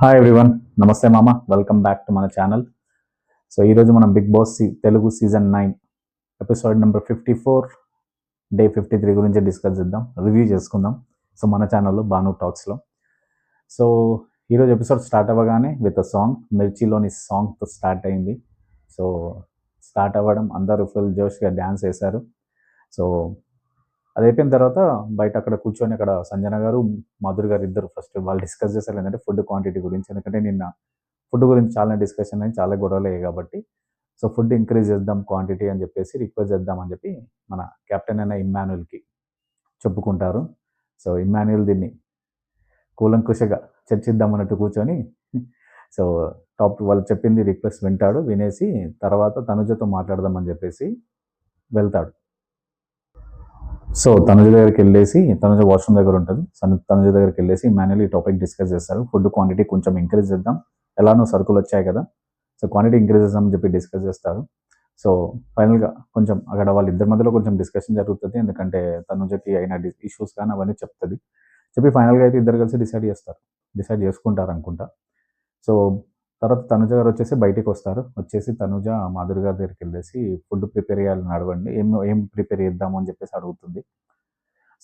Hi everyone, నమస్తే మామ, welcome back to మన ఛానల్. సో ఈరోజు మనం Bigg Boss Telugu season 9 episode number 54 day 53 గురించి డిస్కస్ చేద్దాం, రివ్యూ చేసుకుందాం. సో మన ఛానల్లో బాను టాక్స్లో. సో ఈరోజు ఎపిసోడ్ స్టార్ట్ అవ్వగానే విత్ అ సాంగ్, మిర్చిలోని సాంగ్తో స్టార్ట్ అయింది. సో స్టార్ట్ అవ్వడం అందరూ ఫుల్ జోష్గా డ్యాన్స్ వేశారు. సో అది అయిపోయిన తర్వాత బయట అక్కడ కూర్చొని అక్కడ సంజన గారు, మాధురి గారు ఇద్దరు ఫస్ట్ వాళ్ళు డిస్కస్ చేశారు ఏంటంటే ఫుడ్ క్వాంటిటీ గురించి. ఎందుకంటే నిన్న ఫుడ్ గురించి చాలా డిస్కషన్ అయ్యి చాలా గొడవలు అయ్యాయి కాబట్టి సో ఫుడ్ ఇంక్రీజ్ చేద్దాం క్వాంటిటీ అని చెప్పేసి రిక్వెస్ట్ చేద్దామని చెప్పి మన కెప్టెన్ అయిన ఇమ్మాన్యుల్కి చెప్పుకుంటారు. సో ఇమ్మాన్యుల్ దీన్ని కూలంకుషగా చర్చిద్దాం అన్నట్టు కూర్చొని సో వాళ్ళు చెప్పింది రిక్వెస్ట్ వింటాడు. వినేసి తర్వాత తనుజతో మాట్లాడదామని చెప్పేసి వెళ్తాడు. సో తనుజ దగ్గరికి వెళ్ళేసి, తనుజ వాష్రూమ్ దగ్గర ఉంటుంది, తనుజ దగ్గరికి వెళ్ళేసి మాన్యువల్ ఈ టాపిక్ డిస్కస్ చేస్తారు. ఫుడ్ క్వాంటిటీ కొంచెం ఇంక్రీజ్ చేద్దాం, ఎలానో సరుకులు వచ్చాయి కదా, సో క్వాంటిటీ ఇంక్రీజ్ చేద్దామని చెప్పి డిస్కస్ చేస్తారు. సో ఫైనల్గా కొంచెం అక్కడ వాళ్ళిద్దరి మధ్యలో కొంచెం డిస్కషన్ జరుగుతుంది. ఎందుకంటే తనుజకి అయిన ఇష్యూస్ కానీ అవన్నీ చెప్తుంది. చెప్పి ఫైనల్గా అయితే ఇద్దరు కలిసి డిసైడ్ చేసుకుంటారు అనుకుంటా. సో తర్వాత తనుజ గారు వచ్చేసి బయటికి వస్తారు. వచ్చేసి తనుజ మాధురి గారి దగ్గరికి వెళ్ళేసి ఫుడ్ ప్రిపేర్ చేయాలని అడగండి, ఏం ప్రిపేర్ చేద్దాము అని చెప్పేసి అడుగుతుంది.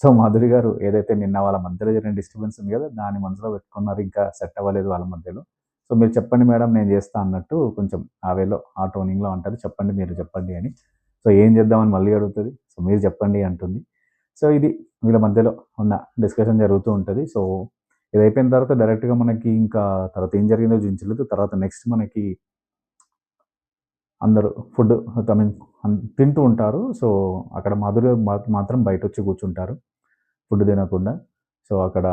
సో మాధురి గారు ఏదైతే నిన్న వాళ్ళ మధ్యలో జరిగిన డిస్టర్బెన్స్ ఉంది కదా, దాన్ని మనసులో పెట్టుకున్నారు, ఇంకా సెట్ అవ్వలేదు వాళ్ళ మధ్యలో. సో మీరు చెప్పండి మేడం, నేను చేస్తా అన్నట్టు కొంచెం ఆ వేలో ఆ టోనింగ్లో అంటారు, చెప్పండి మీరు చెప్పండి అని. సో ఏం చేద్దామని మళ్ళీ అడుగుతుంది. సో మీరు చెప్పండి అంటుంది. సో ఇది వీళ్ళ మధ్యలో ఉన్న డిస్కషన్ జరుగుతూ ఉంటుంది. సో ఇది అయిపోయిన తర్వాత డైరెక్ట్గా మనకి ఇంకా తర్వాత ఏం జరిగిందో చూపించలేదు. తర్వాత నెక్స్ట్ మనకి అందరూ ఫుడ్ ఐ మీన్ తింటూ ఉంటారు. సో అక్కడ మాధురి మాత్రం బయట వచ్చి కూర్చుంటారు ఫుడ్ తినకుండా. సో అక్కడ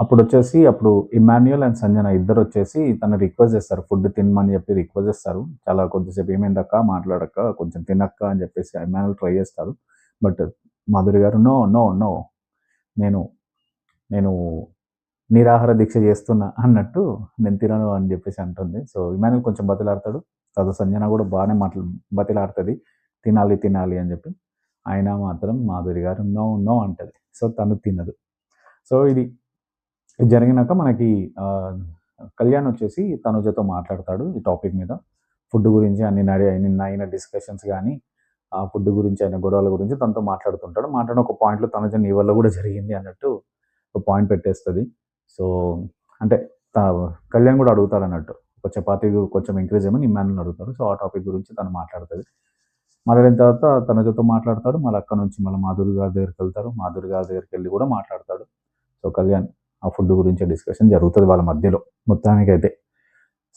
అప్పుడు ఇమ్మాన్యుయల్ అండ్ సంజన ఇద్దరు వచ్చేసి తను రిక్వెస్ట్ చేస్తారు, ఫుడ్ తినమని చెప్పి రిక్వెస్ట్ చేస్తారు. చాలా కొద్దిసేపు ఏమైందక్క మాట్లాడక్క, కొంచెం తినక్క అని చెప్పేసి ఇమ్మాన్యుయల్ ట్రై చేస్తారు. బట్ మాధురి గారు నో నో నో, నేను నేను నిరాహార దీక్ష చేస్తున్నా అన్నట్టు, నేను తినను అని చెప్పేసి అంటుంది. సో ఇమాన్యుల్ కొంచెం బతిలాడతాడు. తర్వాత సంజన కూడా బాగానే బతిలాడుతుంది, తినాలి తినాలి అని చెప్పి. ఆయన మాత్రం మాధురి గారు నో నో అంటది. సో తను తినదు. సో ఇది జరిగినాక మనకి కళ్యాణ్ వచ్చేసి తనుజతో మాట్లాడతాడు ఈ టాపిక్ మీద, ఫుడ్ గురించి నిన్న అయిన డిస్కషన్స్ కానీ ఆ ఫుడ్ గురించి అయిన గొడవల గురించి తనతో మాట్లాడుతుంటాడు. మాట్లాడిన ఒక పాయింట్లో తనుజ నీ వల్ల కూడా జరిగింది అన్నట్టు ఒక పాయింట్ పెట్టేస్తుంది. సో అంటే కళ్యాణ్ కూడా అడుగుతాడు అన్నట్టు, ఒక చపాతీ కొంచెం ఎంకరేజ్ చేయమని ఇమ్మాన్యుల్ అడుగుతారు. సో ఆ టాపిక్ గురించి తను మాట్లాడుతుంది. మాట్లాడిన తర్వాత తనుజతో మాట్లాడతాడు. మళ్ళీ అక్కడ నుంచి మళ్ళీ మాధురి గారి దగ్గరికి వెళ్తారు. మాధురి గారి దగ్గరికి వెళ్ళి కూడా మాట్లాడతాడు. సో కళ్యాణ్ ఆ ఫుడ్ గురించి డిస్కషన్ జరుగుతుంది వాళ్ళ మధ్యలో మొత్తానికైతే.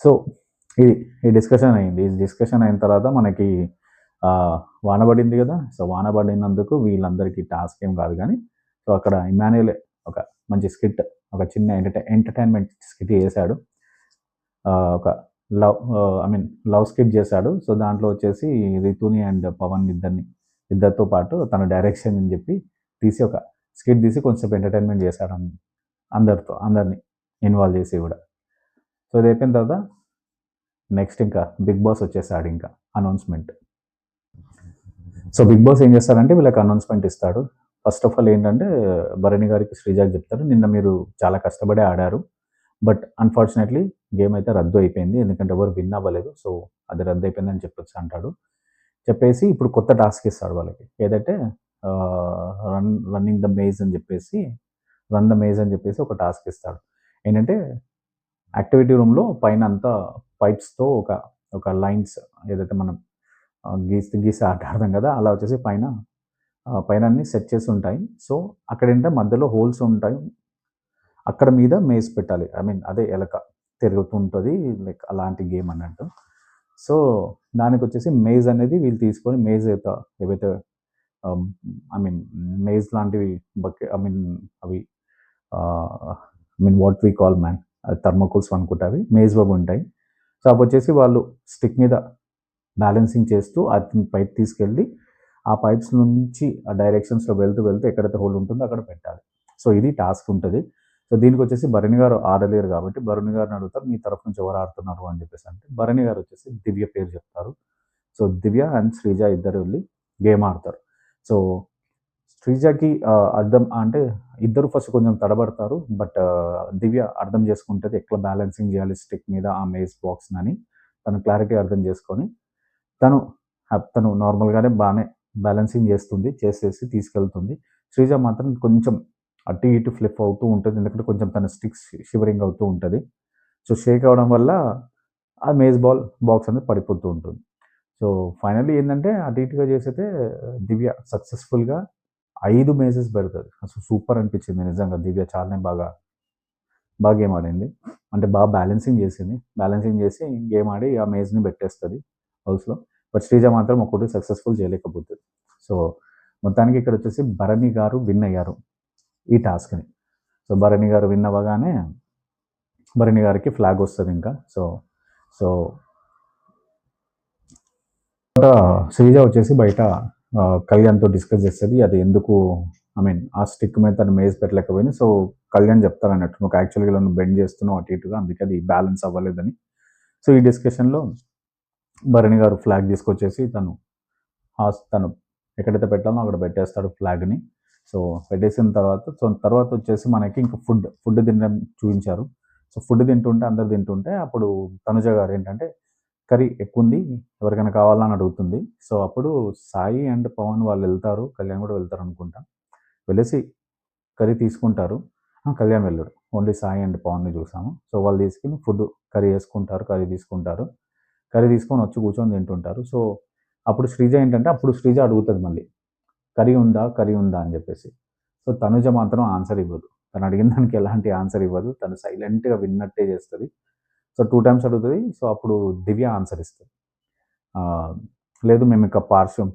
సో ఈ డిస్కషన్ అయింది. ఈ డిస్కషన్ అయిన తర్వాత మనకి వాన పడింది కదా. సో వాన పడినందుకు వీళ్ళందరికీ టాస్క్ ఏం కాదు కానీ, సో అక్కడ ఇమ్మాన్యుయలే ఒక మంచి స్కిట్, ఒక చిన్న ఎంటర్టైన్మెంట్ స్కిట్ చేశాడు. ఒక లవ్ స్కిట్ చేశాడు. సో దాంట్లో వచ్చేసి రితుని అండ్ పవన్ ఇద్దరితో పాటు తన డైరెక్షన్ అని చెప్పి తీసి ఒక స్కిట్ తీసి కొంచెం ఎంటర్టైన్మెంట్ చేశాడు అందరినీ ఇన్వాల్వ్ చేసి కూడా. సో ఇది అయిపోయిన తర్వాత నెక్స్ట్ ఇంకా బిగ్ బాస్ వచ్చేసాడు, ఇంకా అనౌన్స్మెంట్. సో బిగ్ బాస్ ఏం చేస్తారంటే వీళ్ళకి అనౌన్స్మెంట్ ఇస్తాడు. ఫస్ట్ ఆఫ్ ఆల్ ఏంటంటే భరణి గారికి, శ్రీజాకి చెప్తారు, నిన్న మీరు చాలా కష్టపడి ఆడారు, బట్ అన్ఫార్చునేట్లీ గేమ్ అయితే రద్దు అయిపోయింది, ఎందుకంటే ఎవరు విన్ అవ్వలేదు, సో అది రద్దు అయిపోయిందని చెప్పొచ్చు అంటాడు. చెప్పేసి ఇప్పుడు కొత్త టాస్క్ ఇస్తాడు వాళ్ళకి, ఏదంటే రన్నింగ్ ద మేజ్ అని చెప్పేసి ఒక టాస్క్ ఇస్తాడు. ఏంటంటే యాక్టివిటీ రూమ్లో పైన అంతా పైప్స్తో ఒక లైన్స్ ఏదైతే మనం గీసి ఆడతాం కదా, అలా వచ్చేసి పైన అన్ని సెట్ చేసి ఉంటాయి. సో అక్కడ ఏంటంటే మధ్యలో హోల్స్ ఉంటాయి, అక్కడ మీద మేజ్ పెట్టాలి. అదే ఎలక తిరుగుతుంటుంది, లైక్ అలాంటి గేమ్ అన్నట్టు. సో దానికి వచ్చేసి మేజ్ అనేది వీళ్ళు తీసుకొని మేజ్ ఏవైతే మేజ్ లాంటివి అవి వాట్ వీ కాల్ థర్మోకోల్స్ అనుకుంటా, అవి మేజ్ బాబు ఉంటాయి. సో అవి వచ్చేసి వాళ్ళు స్టిక్ మీద బ్యాలెన్సింగ్ చేస్తూ అది పైప్ తీసుకెళ్ళి ఆ పైప్స్ నుంచి ఆ డైరెక్షన్స్లో వెళ్తూ ఎక్కడైతే హోల్ ఉంటుందో అక్కడ పెట్టాలి. సో ఇది టాస్క్ ఉంటుంది. సో దీనికి వచ్చేసి భరణి గారు ఆడలేరు కాబట్టి భరణి గారిని అడుగుతారు, మీ తరఫు నుంచి ఎవరు ఆడుతున్నారు అని చెప్పేసి. అంటే భరణి గారు వచ్చేసి దివ్య పేరు చెప్తారు. సో దివ్య అండ్ శ్రీజ ఇద్దరు వెళ్ళి గేమ్ ఆడతారు. సో శ్రీజకి అర్థం అంటే ఇద్దరు ఫస్ట్ కొంచెం తడబడతారు. బట్ దివ్య అర్థం చేసుకుంటది ఎట్లా బ్యాలెన్సింగ్ జేయాలి స్టిక్ మీద ఆ మేజ్ బాక్స్‌నని. తను క్లారిటీ అర్థం చేసుకొని తను తను నార్మల్‌గానే బానే బ్యాలెన్సింగ్ జేస్తుంది. చేసేసి తీసుకెళ్తుంది. శ్రీజ మాత్రం కొంచెం అటు ఇటు ఫ్లిప్ అవుతూ ఉంటది. ఎందుకంటే కొంచెం తన స్టిక్స్ షివరింగ్ అవుతూ ఉంటది. సో, షేక్ అవ్వడం వల్ల ఆ మేజ్ బాక్స్ అనేది పడిపోతూ ఉంటుంది. సో, ఫైనల్లీ ఏందంటే అటు ఇటుగా చేసైతే దివ్య సక్సెస్‌ఫుల్‌గా 5 మేజెస్ పెడతది. అసలు సూపర్ అనిపించింది నిజంగా. దివ్య చాలానే బాగా గేమ్ ఆడింది. అంటే బాగా బ్యాలెన్సింగ్ చేసింది. బ్యాలెన్సింగ్ చేసి గేమ్ ఆడి ఆ మేజ్‌ని పెట్టేస్తది హౌస్‌లో. బట్ శ్రీజ మాత్రం ఒక్కటి సక్సెస్‌ఫుల్ చేయలేకపోతది. సో, మొత్తానికి ఇక్కడొచ్చేసి భరణి గారు విన్ అయ్యారు ఈ టాస్క్‌ని. సో, భరణి గారు విన్ అవ్వగానే భరణి గారికి ఫ్లాగ్ వస్తదింకా. సో, సో తర్వాత శ్రీజ వచ్చేసి బయట కళ్యాణ్‌తో డిస్కస్ చేస్తది. అది ఎందుకు ఐ మీన్ ఆ స్టిక్ మీద తను మేజ్ పెట్టలేకపోయింది. సో, కళ్యాణ్ చెప్తారన్నట్టు. "నువ్వు యాక్చువల్‌గా ఇలా నువ్వు బెండ్ చేస్తున్నావు అటు ఇటుగా. అందుకే అది బ్యాలెన్స్ అవ్వలేదని." సో, ఈ డిస్కషన్‌లో భరణి గారు ఫ్లాగ్ తీసుకొచ్చేసి తను ఎక్కడైతే పెట్టాలో అక్కడ పెట్టేస్తాడు ఫ్లాగ్‌ని. సో, పెట్టేసిన తర్వాత వచ్చేసి మనకి ఇంకా ఫుడ్ తినడం చూయించారు. సో, ఫుడ్ తింటుంటే అందరూ తింటుంటే అప్పుడు తనుజ గారేంటంటే కర్రీ ఎక్కువుంది. ఎవరికైనా కావాలా అని అడుగుతుంది. సో, అప్పుడు సాయి అండ్ పవన్ వాళ్ళెళ్తారు. కళ్యాణ్ గూడా వెళ్తారనుకుంటా. వెళ్ళేసి కర్రీ తీసుకుంటారు. కళ్యాణ్ వెళ్ళడు. ఓన్లీ సాయి అండ్ పవన్‌ని చూసాము. సో, వాళ్ళు తీసుకొని కర్రీ యేసుకుంటారు. కర్రీ తీసుకుంటారు. కర్రీ తీసుకొని వచ్చి కూర్చొని తింటుంటారు. సో, అప్పుడు శ్రీజ అడుగుతది మళ్ళీ. కర్రీ ఉందా? కర్రీ ఉందా? అని జెప్పేసి. సో, తనుజ మాత్రం ఆన్సర్ ఇవ్వదు. తను అడిగిన దానికి ఎలాంటి ఆన్సర్ ఇవ్వదు. తను సైలెంట్‌గా విన్నట్టే చేస్తది. So, 2 times అడుగుతది. సో, అప్పుడు దివ్య ఆన్సర్ ఇస్తది. లేదు మేమింకా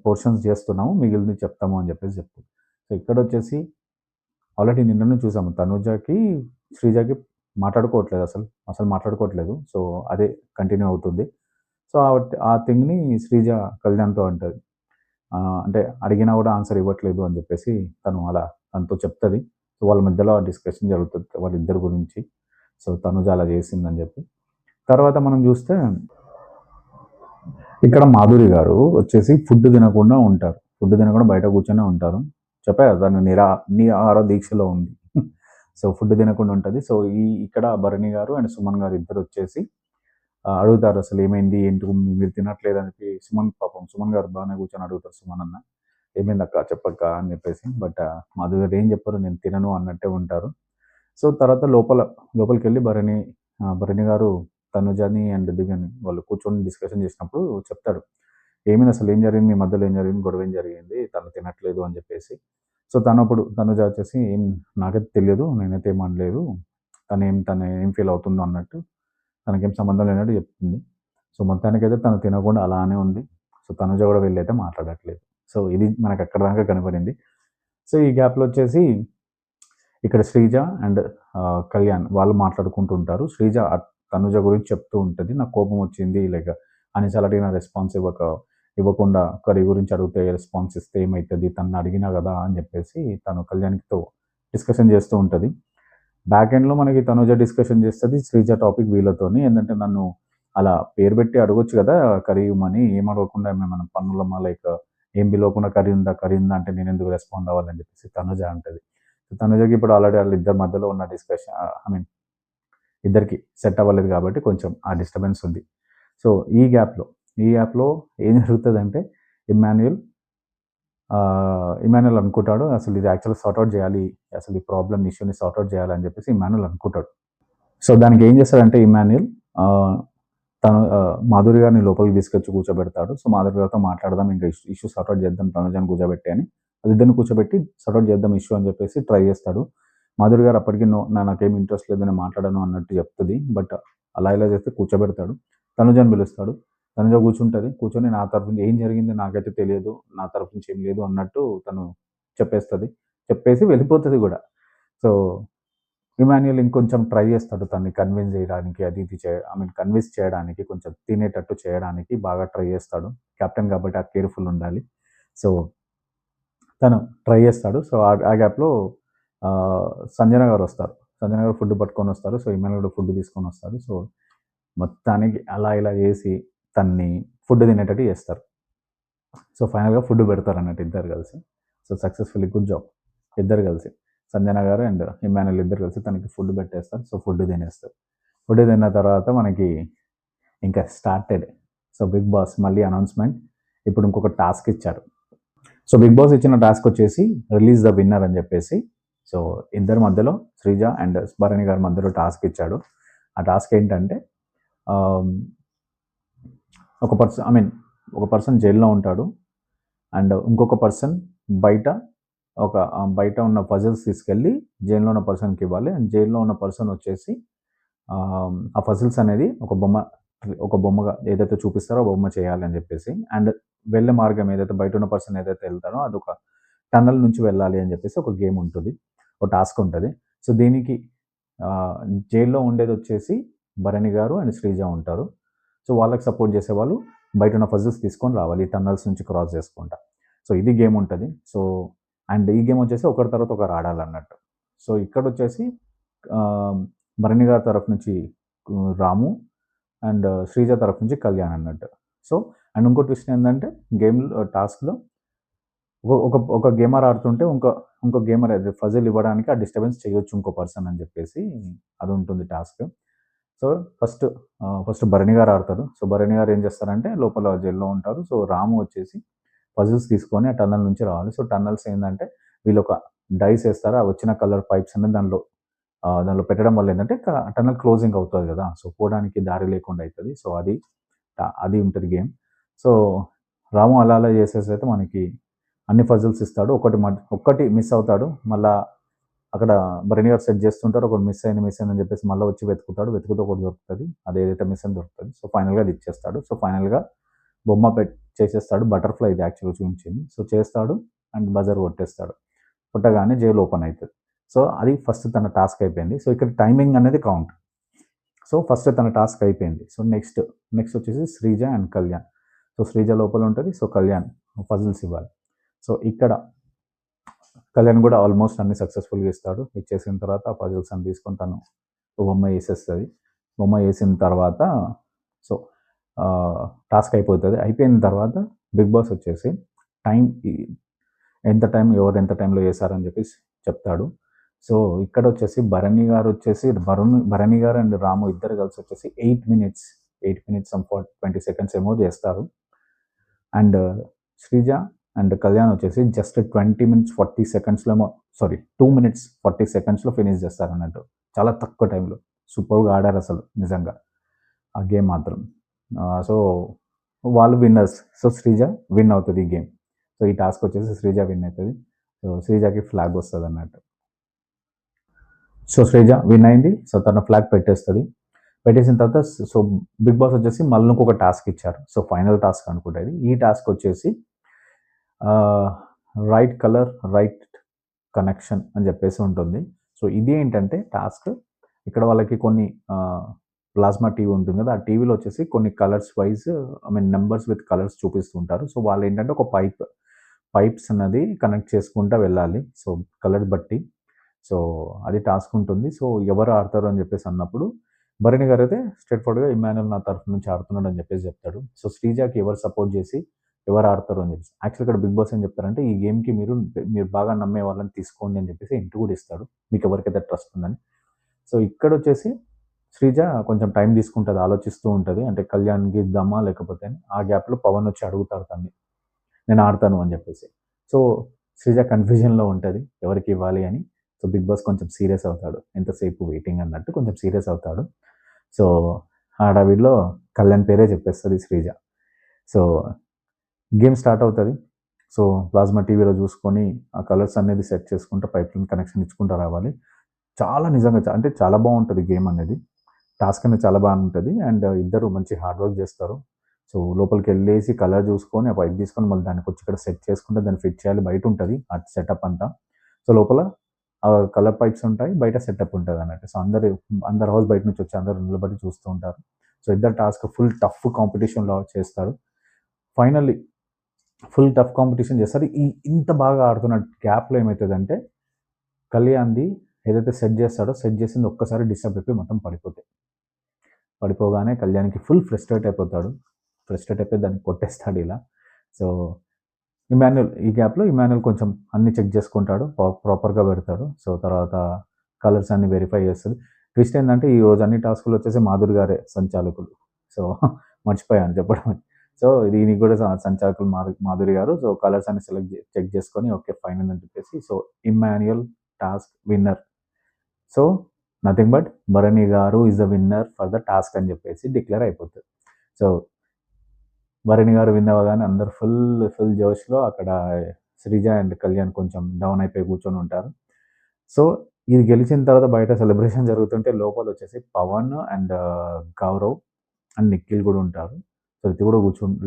పోర్షన్స్ చేస్తున్నాము. మిగిలినవి చెప్తాము అని చెప్పేసి చెప్తుంది. సో, ఇక్కడొచ్చేసి ఆల్రెడీ నిన్ననే చూసాము. తనుజకి, శ్రీజకి మాట్లాడుకోవట్లేదు అసలు. అసలు మాట్లాడుకోవట్లేదు. సో, అదే కంటిన్యూ అవుతుంది. సో, ఆ థింగ్‌ని శ్రీజ కళ్యాణ్‌తో అంటది. అంటే అడిగినా కూడా ఆన్సర్ ఇవ్వట్లేదు అని చెప్పేసి తనతో చెప్తది. సో, వాళ్ళ మధ్యలో ఆ డిస్కషన్ జరుగుతది వాళ్ళిద్దరి గురించి. సో, తనుజ అలా చేసిందని చెప్పి. తర్వాత మనం చూస్తే ఇక్కడ మాధురి గారు వచ్చేసి ఫుడ్ తినకుండా ఉంటారు. ఫుడ్ తినకుండా బయట కూర్చొనే ఉంటారు. చెప్పా కదా! తను నిరాహార దీక్షలో ఉంది. సో, ఫుడ్ తినకుండా ఉంటది. సో, ఇక్కడ భరణి గారు అండ్ సుమన్ గారు ఇద్దరొచ్చేసి అడుగుతారు అసలు ఏమైంది? ఏంటి మీరు తినట్లేదని చెప్పి సుమన్ గారు బాగానే కూర్చొని అడుగుతారు సుమన్ అన్న. "ఏమైందక్క చెప్పక్క" అని చెప్పేసి. బట్ మాధురి గారు ఏం చెప్పరు. నేను తినను అన్నట్టే ఉంటారు. సో, తర్వాత లోపలికెళ్ళి భరణి గారు తనుజని అండ్ దివ్యని వాళ్ళు కూర్చొని డిస్కషన్ చేసినప్పుడు చెప్తాడు. "ఏమైంది అసలు ఏం జరిగింది? మీ మధ్యలో ఏం జరిగింది? గొడవ ఏం జరిగింది? తను తినట్లేదు" అని చెప్పేసి. సో, తనుజ వచ్చేసి నాకైతే తెలియదు. నేనైతే ఏమి అనలేదు. తను ఏం ఫీల్ అవుతుందో అన్నట్టు తనకేం సంబంధం లేనట్టు చెప్తుంది. సో, మొత్తానికైతే తను తినకుండా అలానే ఉంది. సో, తనుజ కూడా వెళ్లి మాట్లాడట్లేదు. సో, ఇది మనకు అక్కడి దాకా కనపడింది. సో, ఈ గ్యాప్‌లో వచ్చేసి ఇక్కడ శ్రీజ అండ్ కళ్యాణ్ వాళ్ళు మాట్లాడుకుంటూ ఉంటారు. శ్రీజ తనుజ గురించి చెప్తూ ఉంటది. నాకు కోపం వచ్చింది. లైక్ అన్నిసార్లు అడిగిన రెస్పాన్స్ ఇవ్వకుండా ఒకరి గురించి అడిగితే రెస్పాన్స్ ఇస్తే ఏమైతది? తనని అడిగినా గదా! అని చెప్పేసి తను కళ్యాణ్‌తో డిస్కషన్ చేస్తూ ఉంటది. బ్యాక్ ఎండ్‌లో మనకి తనుజ డిస్కషన్ చేస్తది. శ్రీజ టాపిక్ వీళ్ళతోని. ఏందంటే నన్ను అలా పేరు పెట్టి అడగొచ్చు గదా! కర్రీ ఇవ్వమని. ఏం అడగకుండా మేమేమన్నా పన్నులమా? లైక్ ఏం పిలవకుండా కర్రీ ఉందా అంటే నేనెందుకు రెస్పాండ్ అవ్వాలని చెప్పేసి తనుజ అంటది. తనుజకి ఇప్పుడు ఆల్రెడీ వాళ్ళిద్దరి మధ్యలో ఉన్న ఐ మీన్ ఇద్దరికి సెట్ అవ్వలేదు కాబట్టి కొంచెం ఆ డిస్టర్బెన్స్ ఉంది. సో, ఈ గ్యాప్‌లో ఏం జరుగుతదంటే ఇమ్మాన్యుయల్ ఇమ్మాన్యుయల్ అనుకుంటాడు అసలు ఇది యాక్చువల్‌గా సార్ట్ ఔట్ చేయాలి. అసలు ఈ ఇష్యూని సార్ట్ ఔట్ చేయాలి అని చెప్పేసి ఇమ్మాన్యుయల్ అనుకుంటాడు. సో, దానికి ఏం చేస్తాడంటే ఇమ్మాన్యుయల్ ఆహ్, మాధురి గారిని లోపలికి తీసుకొచ్చి కూర్చోబెడతాడు. సో, మాధురి గారితో మాట్లాడదాం ఇంకా ఇష్యూ సార్ట్ ఔట్ చేద్దాం తనుజని కూర్చోబెట్టి అని. వాళ్ళిద్దరిని కూర్చోబెట్టి సార్ట్ ఔట్ చేద్దాం ఇష్యూ అని చెప్పేసి ట్రై చేస్తాడు. మాధురి గారు అప్పటికి నో నాకేం ఇంట్రెస్ట్ లేదు నేను మాట్లాడను అన్నట్టు చెప్తది. బట్ అలా ఇలా చేస్తే కూర్చోబెడతాడు. తనుజని పిలుస్తాడు. తనుజ కూర్చుంటది. కూర్చొని నా తరపు నుంచి ఏం జరిగింది నాకైతే తెలియదు. నా తరపు నుంచి ఏం లేదు అన్నట్టు తను చెప్పేస్తది. చెప్పేసి వెళ్ళిపోతది గూడా. సో, ఇమాన్యుయల్ ఇంకొంచెం ట్రై చేస్తాడు తనని కన్విన్స్ చేయడానికి అది ఇది ఐ మీన్ కన్విన్స్ చేయడానికి కొంచెం తినేటట్టు చేయడానికి బాగా ట్రై చేస్తాడు. కెప్టెన్ కాబట్టి ఆ కేర్‌ఫుల్ ఉండాలి. సో, తను ట్రై చేస్తాడు. సో, ఆ గ్యాప్‌లో సంజన గారొస్తారు. సంజన గారు ఫుడ్ పట్టుకొనొస్తారు. సో, ఇమాన్యుయల్ కూడా ఫుడ్ తీసుకొనొస్తాడు. సో, మొత్తానికి అలా ఇలా చేసి తనని ఫుడ్ తినేటట్టు చేస్తారు. సో, ఫైనల్‌గా ఫుడ్ పెడతారన్నట్టు ఇద్దరు కలిసి. So, so successfully good job. ఇద్దరు కలిసి సంజన గారు అండ్ ఇమ్మాన్యుల్ ఇద్దరు కలిసి తనకి ఫుడ్ పెట్టేస్తారు. సో ఫుడ్ తినేస్తారు. ఫుడ్ తిన్న తర్వాత మనకి ఇంకా స్టార్టెడ్. సో బిగ్ బాస్ మళ్ళీ అనౌన్స్మెంట్. ఇప్పుడు ఇంకొక టాస్క్ ఇచ్చారు. సో బిగ్ బాస్ ఇచ్చిన టాస్క్ వచ్చేసి రిలీజ్ ద విన్నర్ అని చెప్పేసి. సో ఇద్దరి మధ్యలో శ్రీజ అండ్ భరణి గారి మధ్యలో టాస్క్ ఇచ్చాడు. ఆ టాస్క్ ఏంటంటే ఒక పర్సన్ జైల్లో ఉంటాడు అండ్ ఇంకొక పర్సన్ బయట బయట ఉన్న పజిల్స్ తీసుకెళ్ళి జైల్లో ఉన్న పర్సన్కి ఇవ్వాలి. అండ్ జైల్లో ఉన్న పర్సన్ వచ్చేసి ఆ పజిల్స్ అనేది ఒక బొమ్మగా ఏదైతే చూపిస్తారో ఆ బొమ్మ చేయాలి అని చెప్పేసి. అండ్ వెళ్ళే మార్గం ఏదైతే బయట ఉన్న పర్సన్ ఏదైతే వెళ్తారో అదొక టన్నల్ నుంచి వెళ్ళాలి అని చెప్పేసి ఒక గేమ్ ఉంటుంది, ఒక టాస్క్ ఉంటుంది. సో దీనికి జైల్లో ఉండేది వచ్చేసి భరణి గారు అండ్ శ్రీజ ఉంటారు. సో వాళ్ళకి సపోర్ట్ చేసే వాళ్ళు బయట ఉన్న పజిల్స్ తీసుకొని రావాలి టన్నల్స్ నుంచి క్రాస్ చేసుకుంటా. సో ఇది గేమ్ ఉంటుంది. సో అండ్ ఈ గేమ్ వచ్చేసి ఒకరి తర్వాత ఒకరు ఆడాలన్నట్టు. సో ఇక్కడ వచ్చేసి భరణి గారి తరఫు నుంచి రాము అండ్ శ్రీజ తరఫు నుంచి కళ్యాణ్ అన్నట్టు. సో అండ్ ఇంకో ట్విస్ట్ ఏంటంటే టాస్క్లో ఒక గేమర్ ఆడుతుంటే ఇంకో గేమర్ అయితే ఫజిల్ ఇవ్వడానికి ఆ డిస్టర్బెన్స్ చేయొచ్చు ఇంకో పర్సన్ అని చెప్పేసి అది ఉంటుంది task. So first Bharani garu ఆడతారు. సో భరణి గారు ఏం చేస్తారంటే లోపల జైల్లో ఉంటారు. సో రాము వచ్చేసి పజిల్స్ తీసుకొని ఆ టన్నల్ నుంచి రావాలి. సో టన్నల్స్ ఏంటంటే వీళ్ళు ఒక డైస్ వేస్తారు. ఆ వచ్చిన కలర్ పైప్స్ అనేది దానిలో పెట్టడం వల్ల ఏంటంటే టన్నల్ క్లోజింగ్ అవుతుంది కదా. సో పోవడానికి దారి లేకుండా అవుతుంది. సో అది ఉంటుంది గేమ్. సో రాము అలా చేసేసి అయితే మనకి అన్ని పజిల్స్ ఇస్తాడు. ఒక్కటి మిస్ అవుతాడు. మళ్ళీ అక్కడ భరణి గారు సెట్ చేస్తుంటారు. ఒకటి మిస్ అయిందని చెప్పేసి మళ్ళీ వచ్చి వెతుకుతూ ఒకటి దొరుకుతుంది. అది ఏదైతే మిస్ అని దొరుకుతుంది. సో ఫైనల్గా అది ఇచ్చేస్తాడు. సో ఫైనల్గా బొమ్మ చేసేస్తాడు. బటర్ఫ్లై ఇది యాక్చువల్గా చూపించింది. సో చేస్తాడు అండ్ బజర్ కొట్టగానే జైలు ఓపెన్ అవుతుంది. సో అది ఫస్ట్ తన టాస్క్ అయిపోయింది. సో ఇక్కడ టైమింగ్ అనేది కౌంట్. సో ఫస్ట్ తన టాస్క్ అయిపోయింది. సో నెక్స్ట్ వచ్చేసి శ్రీజ అండ్ కళ్యాణ్. సో శ్రీజ లోపల ఉంటుంది. సో కళ్యాణ్ పజిల్స్ ఇవ్వాలి. సో ఇక్కడ కళ్యాణ్ కూడా ఆల్మోస్ట్ అన్ని సక్సెస్ఫుల్గా ఇస్తాడు. ఇచ్చేసిన తర్వాత ఆ పజిల్స్ అని తీసుకొని తను బొమ్మ వేసేస్తుంది. బొమ్మ వేసిన తర్వాత సో టాస్క్ అయిపోతుంది. అయిపోయిన తర్వాత బిగ్ బాస్ వచ్చేసి ఎంత టైంలో వేసారని చెప్పేసి చెప్తాడు. సో ఇక్కడ వచ్చేసి భరణి గారు అండ్ రాము ఇద్దరు కలిసి వచ్చేసి 8 minutes 20 seconds ఏమో చేస్తారు. అండ్ శ్రీజ అండ్ కళ్యాణ్ వచ్చేసి జస్ట్ 2 minutes 40 secondsలో ఫినిష్ చేస్తారు అన్నట్టు. చాలా తక్కువ టైంలో సూపర్గా ఆడారు అసలు నిజంగా ఆ గేమ్ మాత్రం. సో వాళ్ళు విన్నర్స్. సో శ్రీజ విన్ అవుతుంది ఈ గేమ్. సో ఈ టాస్క్ వచ్చేసి శ్రీజ విన్ అవుతుంది. సో శ్రీజకి ఫ్లాగ్ వస్తుంది అన్నట్టు. సో శ్రీజ విన్ అయింది. సో తన ఫ్లాగ్ పెట్టేసిన తర్వాత సో బిగ్ బాస్ వచ్చేసి మళ్ళీ ఇంకొక టాస్క్ ఇచ్చారు. సో ఫైనల్ టాస్క్ అనుకుంటుంది. ఈ టాస్క్ వచ్చేసి రైట్ కలర్ రైట్ కనెక్షన్ అని చెప్పేసి ఉంటుంది. సో ఇది ఏంటంటే టాస్క్ ఇక్కడ వాళ్ళకి కొన్ని ప్లాస్మా టీవీ ఉంటుంది కదా. ఆ టీవీలో వచ్చేసి కొన్ని colours wise numbers with colours చూపిస్తుంటారు. సో వాళ్ళు ఏంటంటే ఒక పైప్స్ అన్నది కనెక్ట్ చేసుకుంటూ వెళ్ళాలి. సో కలర్ బట్టి సో అది టాస్క్ ఉంటుంది. సో ఎవరు ఆడతారు అని చెప్పేసి అన్నప్పుడు భరణి గారు అయితే స్ట్రేట్ ఫార్వర్డ్గా ఇమ్మాన్యుల్ నా తరఫు నుంచి ఆడుతున్నాడు అని చెప్పేసి చెప్తాడు. సో శ్రీజాకి ఎవరు సపోర్ట్ చేసి ఎవరు ఆడతారు అని చెప్పేసి యాక్చువల్ ఇక్కడ బిగ్ బాస్ ఏం చెప్తారంటే ఈ గేమ్కి మీరు బాగా నమ్మే వాళ్ళని తీసుకోండి అని చెప్పేసి ఇంటి కూడా ఇస్తాడు, మీకు ఎవరికైతే ట్రస్ట్ ఉందని. సో ఇక్కడ వచ్చేసి శ్రీజ కొంచెం టైం తీసుకుంటుంది, ఆలోచిస్తూ ఉంటుంది. అంటే కళ్యాణ్కి ఇద్దామా లేకపోతే ఆ గ్యాప్లో పవన్ వచ్చి అడుగుతాడు తన్ని, నేను ఆడతాను అని చెప్పేసి. సో శ్రీజ కన్ఫ్యూజన్లో ఉంటుంది ఎవరికి ఇవ్వాలి అని. సో బిగ్ బాస్ కొంచెం సీరియస్ అవుతాడు, ఎంతసేపు వెయిటింగ్ అన్నట్టు కొంచెం సీరియస్ అవుతాడు. సో ఆడవిడిలో కళ్యాణ్ పేరే చెప్పేస్తుంది శ్రీజ. సో గేమ్ స్టార్ట్ అవుతుంది. సో ప్లాస్మా టీవీలో చూసుకొని ఆ కలర్స్ అనేది సెట్ చేసుకుంటూ పైప్ లైన్ కనెక్షన్ ఇచ్చుకుంటూ రావాలి. నిజంగా అంటే చాలా బాగుంటుంది గేమ్ అనేది. టాస్క్ అనేది చాలా బాగుంటుంది. అండ్ ఇద్దరు మంచి హార్డ్ వర్క్ చేస్తారు. సో లోపలికి వెళ్ళేసి కలర్ చూసుకొని ఆ పైప్ తీసుకొని మళ్ళీ దానికి వచ్చి ఇక్కడ సెట్ చేసుకుంటే దాన్ని ఫిట్ చేయాలి. బయట ఉంటుంది ఆ సెటప్ అంతా. సో లోపల కలర్ పైప్స్ ఉంటాయి, బయట సెటప్ ఉంటుంది అన్నట్టు. సో అందరు హౌస్ బయట నుంచి వచ్చి అందరూ నిలబడి చూస్తూ ఉంటారు. సో ఇద్దరు టాస్క్ ఫుల్ టఫ్ కాంపిటీషన్లో చేస్తారు. ఫైనల్లీ ఫుల్ టఫ్ కాంపిటీషన్ చేస్తారు. ఇంత బాగా ఆడుతున్న గ్యాప్లో ఏమవుతుందంటే కళ్యాణ్ది ఏదైతే సెట్ చేసింది ఒక్కసారి డిస్టర్బ్ అయిపోయి మొత్తం పడిపోగానే కళ్యాణ్కి ఫుల్ ఫ్రస్ట్రేట్ అయిపోయి దాన్ని కొట్టేస్తాడు ఇలా. సో ఈ గ్యాప్‌లో ఇమాన్యుల్ కొంచెం అన్నీ చెక్ చేసుకుంటాడు. ప్రాపర్‌గా పెడతాడు. సో, తర్వాత కలర్స్ అన్నీ వెరిఫై చేస్తది. ట్విస్ట్ ఏందంటే ఈరోజు అన్ని టాస్కులు వచ్చేసి మాధురి గారే సంచాలకులు. సో, మర్చిపోయాను చెప్పడం. సో, దీనికి కూడా సంచాలకులు మాధురి గారు. సో, కలర్స్ అన్ని చెక్ చేసుకొని ఓకే. ఫైన్ అని చెప్పేసి so, Emmanuel task winner. So, nothing but Bharani garu is the winner for the task అని చెప్పేసి డిక్లేర్ అయిపోతది. సో, భరణి గారు విన్ అవ్వగానే అందరూ ఫుల్ జోష్‌లో అక్కడ శ్రీజ అండ్ కళ్యాణ్ కొంచెం డౌన్ అయిపోయి కూర్చొని ఉంటారు. సో, ఇది గెలిచిన తర్వాత బయట సెలబ్రేషన్ జరుగుతుంటే లోపలొచ్చేసి పవన్ అండ్ గౌరవ్ అండ్ నిఖిల్ గూడా ఉంటారు. సో,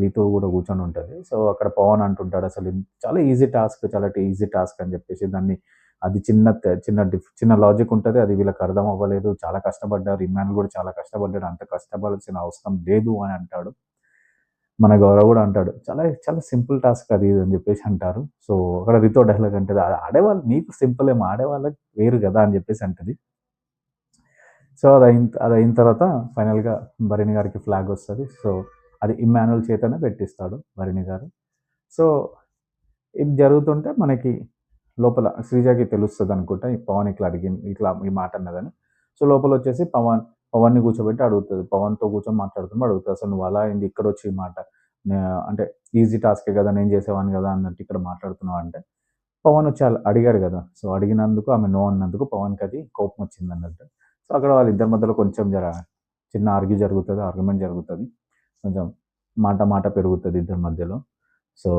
రితు గూడా కూర్చొని ఉంటది. సో, అక్కడ పవన్ అంటుంటాడు అసలు చాలా ఈజీ టాస్క్, చాలా ఈజీ టాస్క్ అని చెప్పేసి దాన్ని అది చిన్న లాజిక్ ఉంటది. అది వీళ్ళకి అర్థం అవ్వలేదు. చాలా కష్టపడ్డారు. ఇమ్మానుల్ గూడా చాలా కష్టపడ్డాడు. అంత కష్టపడాల్సిన అవసరం లేదు అని అంటాడు. మన గౌరవ్ గూడా అంటాడు. చాలా చాలా సింపుల్ టాస్క్ అది ఇది అని జెప్పేసి అంటారు. సో, అక్కడ రితో డైలాగ్ అంటది. ఆడేవాళ్ళు నీకు సింపుల్ ఏమో ఆడేవాళ్ళకి వేరు గదా! అని జెప్పేసి అంటది. సో, అదయిన తర్వాత ఫైనల్‌గా భరణి గారికి ఫ్లాగ్ ఒస్తది. సో, అది ఇమ్మాన్యుల్ చేతనే పెట్టిస్తాడు భరణి గారు. సో, ఇది జరుగుతుంటే మనకి లోపల శ్రీజకి తెలుస్తదనుకుంటా. ఈ పవన్ ఇట్లా ఈ మాట అన్నదని. సో, లోపలొచ్చేసి పవన్‌ని కూర్చోబెట్టి అడుగుతది. పవన్‌తో కూర్చొని మాట్లాడుతున్నప్పుడు అడుగుతది. "అసలు నువ్వు అలా ఏంది ఇక్కడొచ్చి ఈ మాట అంటే ఈజీ టాస్కే గదా! నేను చేసేవాడిని గదా! అన్నట్టు ఇక్కడ మాట్లాడుతున్నావు" అంటే, పవన్ వచ్చి అడిగాడు గదా! సో, అడిగినందుకు ఆమె నో అన్నందుకు పవన్‌కది కోపమొచ్చిందన్నట్టు. సో, అక్కడ వాళ్ళిద్దరి మధ్యలో కొంచెం చిన్న ఆర్గ్యుమెంట్ జరుగుతది. కొంచెం మాట పెరుగుతది ఇద్దరి మధ్యలో. సో,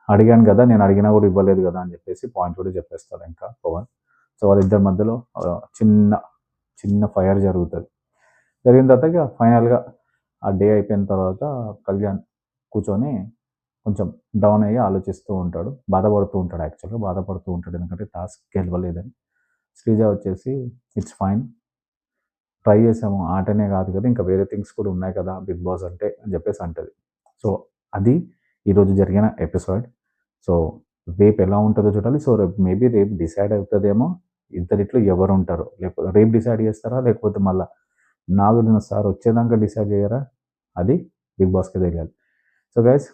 అడిగాను గదా! నేను అడిగినా గూడా ఇవ్వలేదు గదా! అని జెప్పేసి పాయింట్ కూడా చెప్పేస్తాడు ఇంకా పవన్. సో, వాళ్ళిద్దరి మధ్యలో చిన్న ఫైర్ జరుగుతది. జరిగిన తర్వాత ఇగ ఫైనల్‌గా ఆ డే అయిపోయిన తర్వాత కళ్యాణ్ కూర్చొని కొంచెం డౌన్ అయ్యి ఆలోచిస్తూ ఉంటాడు. బాధపడుతూ ఉంటాడు యాక్చువల్‌గా. బాధపడుతూ ఉంటాడు. ఎందుకంటే టాస్క్ గెలవలేదని. శ్రీజ వచ్చేసి ఇట్స్ ఫైన్. ట్రై చేసాము. ఆటనే కాదు కదా! ఇంకా వేరే థింగ్స్ కూడా ఉన్నాయి కదా! బిగ్ బాస్ అంటే అని చెప్పేసి అంటది. సో, అది ఈరోజు జరిగిన ఎపిసోడ్. సో, రేపు ఎలా ఉంటదో చూడాలి. సో, రేపు డిసైడ్ అవుతదేమో ఇద్దరిట్లో ఎవరుంటారో. రేపు డిసైడ్ చేస్తారా? లేకపోతే మళ్ళా నాగార్జున సార్ వచ్చేదాకా డిసైడ్ చేయరా? అది బిగ్ బాస్‌కే తెలియాలి. సో, గైస్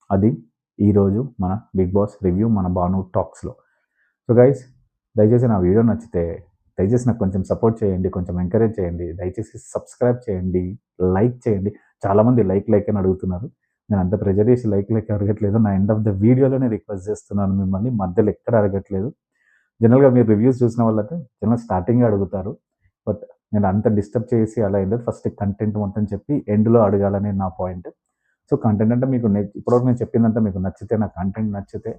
అది ఈరోజు మన బిగ్ బాస్ రివ్యూ మన భాను టాక్స్‌లో. సో, గైస్ దయచేసి నా వీడియో నచ్చితే దయచేసి నాకు కొంచెం సపోర్ట్ చేయండి. కొంచెం ఎంకరేజ్ చేయండి. దయచేసి సబ్స్క్రైబ్ చేయండి. లైక్ చేయండి. చాలామంది లైక్ అని అడుగుతున్నారు. నేను అంత ప్రెషర్ చేసి లైక్ అడగట్లేదు. నా ఎండ్ ఆఫ్ ద వీడియోలోనే రిక్వెస్ట్ చేస్తున్నాను మిమ్మల్ని. మధ్యలో ఎక్కడ అడగట్లేదు. జనరల్‌గా మీరు రివ్యూస్ చూసిన వాళ్ళైతే స్టార్టింగే అడుగుతారు. బట్ నేను అంత డిస్టర్బ్ చేసి అలా ఏం లేదు. ఫస్ట్ కంటెంట్ మొత్తం చెప్పి ఎండ్‌లో అడగాలని నా పాయింట్. సో, కంటెంట్ అంటే మీకు ఇప్పటివరకు నేను చెప్పిందంతా మీకు నచ్చితే, నా కంటెంట్ నచ్చితే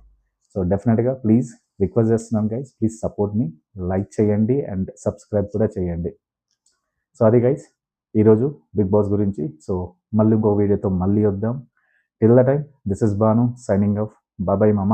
సో, డెఫినిట్‌గా ప్లీజ్ రిక్వెస్ట్ చేస్తున్నాను guys. Please support me. Like చేయండి అండ్ సబ్స్క్రైబ్ కూడా చేయండి. సో, అది గైస్ ఈరోజు బిగ్ బాస్ గురించి. సో, మళ్ళీ ఇంకో వీడియోతో మళ్ళీ వద్దాం. Till the time this is Bhanu signing off. By by మామ.